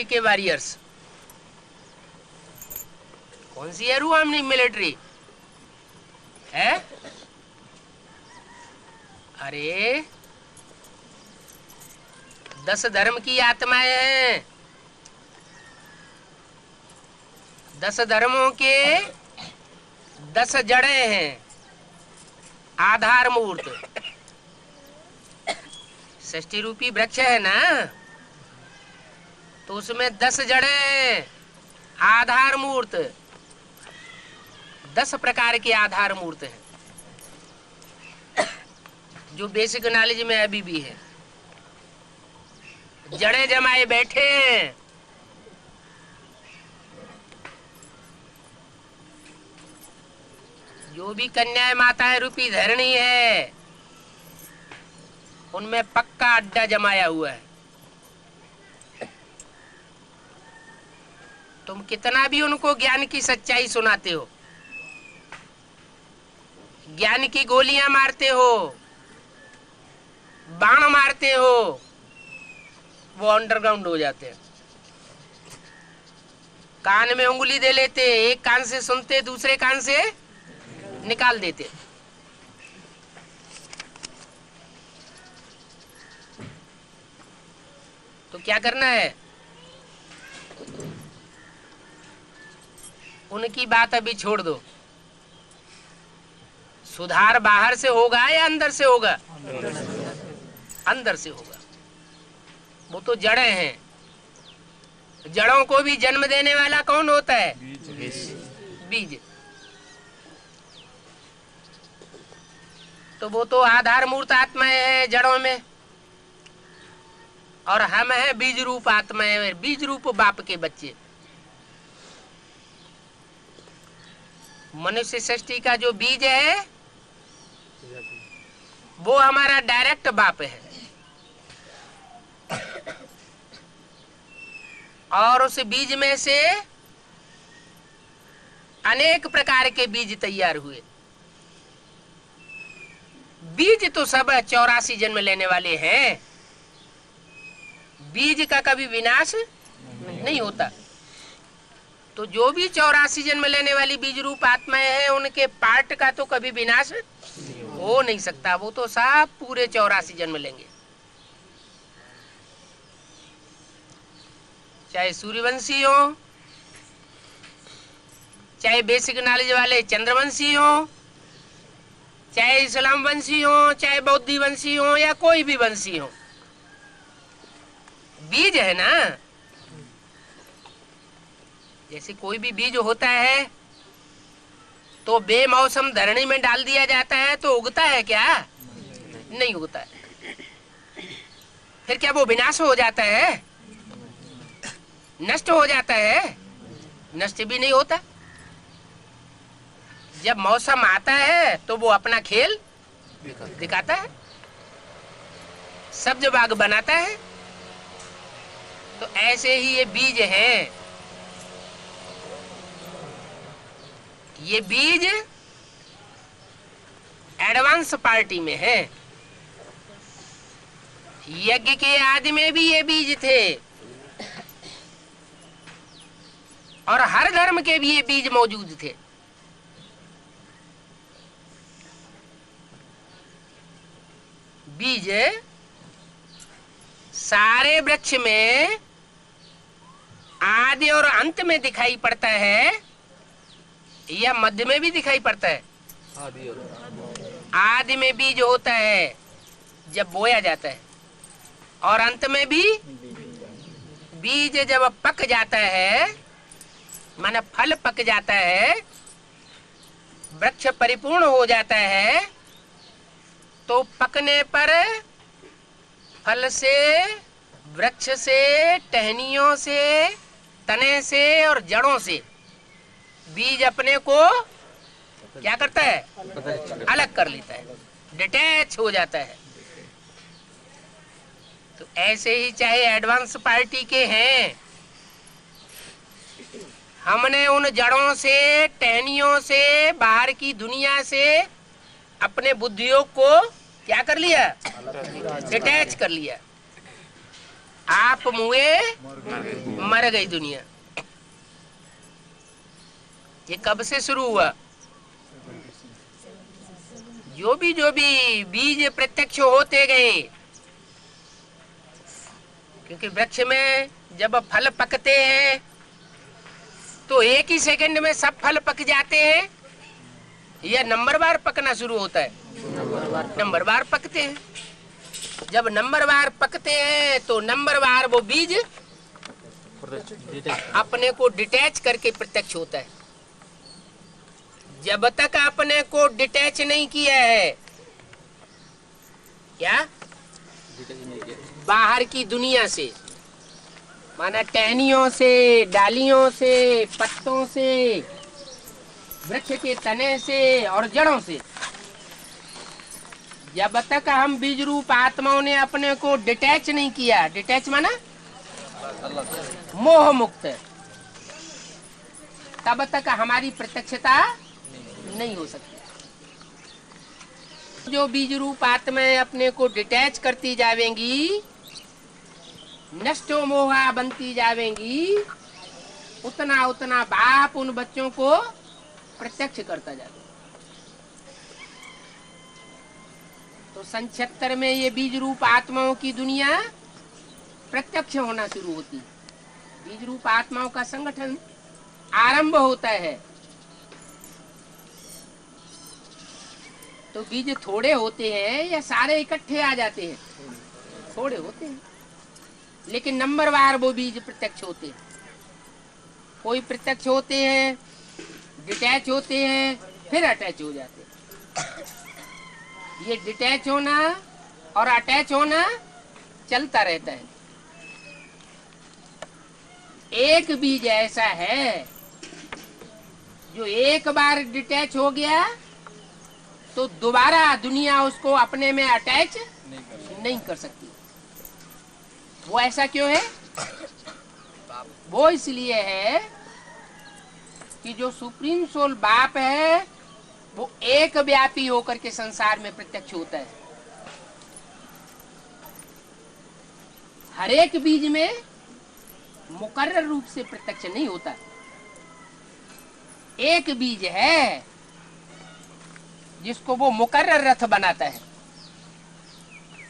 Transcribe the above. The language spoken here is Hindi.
के वॉरियर्स। कौन सी है रूहानी मिलिट्री है? अरे 10 धर्म की आत्माएं हैं। 10 धर्मों के 10 जड़ें हैं। आधार मूर्त षष्ठी रूपी वृक्ष है ना, तो उसमें 10 जड़ें, आधार मूर्त 10 प्रकार के आधार मूर्त हैं, जो बेसिक नॉलेज में अभी भी है। जड़ें जमाए बैठे हैं। जो भी कन्याएं माताएं रूपी धरणी है, उनमें पक्का अड्डा जमाया हुआ है। तुम कितना भी उनको ज्ञान की सच्चाई सुनाते हो, ज्ञान की गोलियां मारते हो, बाण मारते हो, वो अंडरग्राउंड हो जाते हैं। कान में उंगली दे लेते, एक कान से सुनते, दूसरे कान से निकाल देते। तो क्या करना है? उनकी बात अभी छोड़ दो। सुधार बाहर से होगा या अंदर से होगा? अंदर से होगा। वो तो जड़ें हैं। जड़ों को भी जन्म देने वाला कौन होता है? बीज। तो वो तो आधार मूर्त आत्माएं हैं जड़ों में, और हम हैं बीज रूप आत्माएं, बीज रूप बाप के बच्चे। मनुष्य सृष्टि का जो बीज है, वो हमारा डायरेक्ट बाप है, और उस बीज में से अनेक प्रकार के बीज तैयार हुए। बीज तो सब 84 जन्म लेने वाले हैं। बीज का कभी विनाश नहीं होता। तो जो भी 84 जन्म लेने वाली बीज रूप आत्माएं हैं, उनके पार्ट का तो कभी विनाश हो नहीं सकता। वो तो सब पूरे 84 जन्म लेंगे। चाहे सूर्यवंशी हो, चाहे बेसिक नॉलेज वाले चंद्रवंशी हो, चाहे इस्लाम वंशी हो, चाहे बौद्धि वंशी हो, या कोई भी वंशी हो, बीज है ना। जैसे कोई भी बीज होता है तो बेमौसम धरणी में डाल दिया जाता है तो उगता है क्या? नहीं उगता है। फिर क्या वो विनाश हो जाता है? नष्ट हो जाता है? नष्ट भी नहीं होता। जब मौसम आता है तो वो अपना खेल दिखाता है, सब्ज बाग बनाता है। तो ऐसे ही ये बीज हैं। ये बीज एडवांस पार्टी में है। यज्ञ के आदि में भी ये बीज थे, और हर धर्म के भी ये बीज मौजूद थे। बीज सारे वृक्ष में आदि और अंत में दिखाई पड़ता है, या मध्य में भी दिखाई पड़ता है? आदि में बीज होता है जब बोया जाता है, और अंत में भी बीज जब पक जाता है, माने फल पक जाता है, वृक्ष परिपूर्ण हो जाता है, तो पकने पर फल से, वृक्ष से, टहनियों से, तने से और जड़ों से बीज अपने को क्या करता है? अलग कर लेता है, डिटैच हो जाता है। तो ऐसे ही चाहे एडवांस पार्टी के हैं, हमने उन जड़ों से, टहनियों से, बाहर की दुनिया से अपने बुद्धियों को क्या कर लिया? डिटैच कर लिया। आप मुए मर गई दुनिया। ये कब से शुरू हुआ? जो भी बीज प्रत्यक्ष होते गए, क्योंकि वृक्ष में जब फल पकते हैं तो एक ही सेकंड में सब फल पक जाते हैं या नंबरवार पकना शुरू होता है? नंबरवार पकते हैं। जब नंबरवार पकते हैं तो नंबरवार वो बीज अपने को डिटैच करके प्रत्यक्ष होता है। जब तक अपने को डिटैच नहीं किया है, क्या बाहर की दुनिया से, माना टहनियों से, डालियों से, पत्तों से, वृक्ष के तने से और जड़ों से, जब तक हम बीज रूप आत्माओं ने अपने को डिटैच नहीं किया, डिटैच माना मोह मुक्त, तब तक हमारी प्रत्यक्षता नहीं हो सकती। जो बीज रूप आत्माएं अपने को डिटैच करती जावेंगी, नष्टो मोहा बनती जावेंगी, उतना उतना बाप उन बच्चों को प्रत्यक्ष करता जाता। तो सन 76 में ये बीज रूप आत्माओं की दुनिया प्रत्यक्ष होना शुरू होती है। बीज रूप आत्माओं का संगठन आरंभ होता है। तो बीज थोड़े होते हैं या सारे इकट्ठे आ जाते हैं? थोड़े होते हैं, लेकिन नंबरवार वो बीज प्रत्यक्ष होते हैं। कोई प्रत्यक्ष होते हैं, डिटैच होते हैं, फिर अटैच हो जाते हैं। ये डिटैच होना और अटैच होना चलता रहता है। एक बीज ऐसा है जो एक बार डिटैच हो गया तो दोबारा दुनिया उसको अपने में अटैच नहीं कर सकती। वो ऐसा क्यों है? वो इसलिए है कि जो सुप्रीम सोल बाप है वो एक व्यापी होकर के संसार में प्रत्यक्ष होता है। हर एक बीज में मुकर्रर रूप से प्रत्यक्ष नहीं होता। एक बीज है जिसको वो मुकर्रर रथ बनाता है।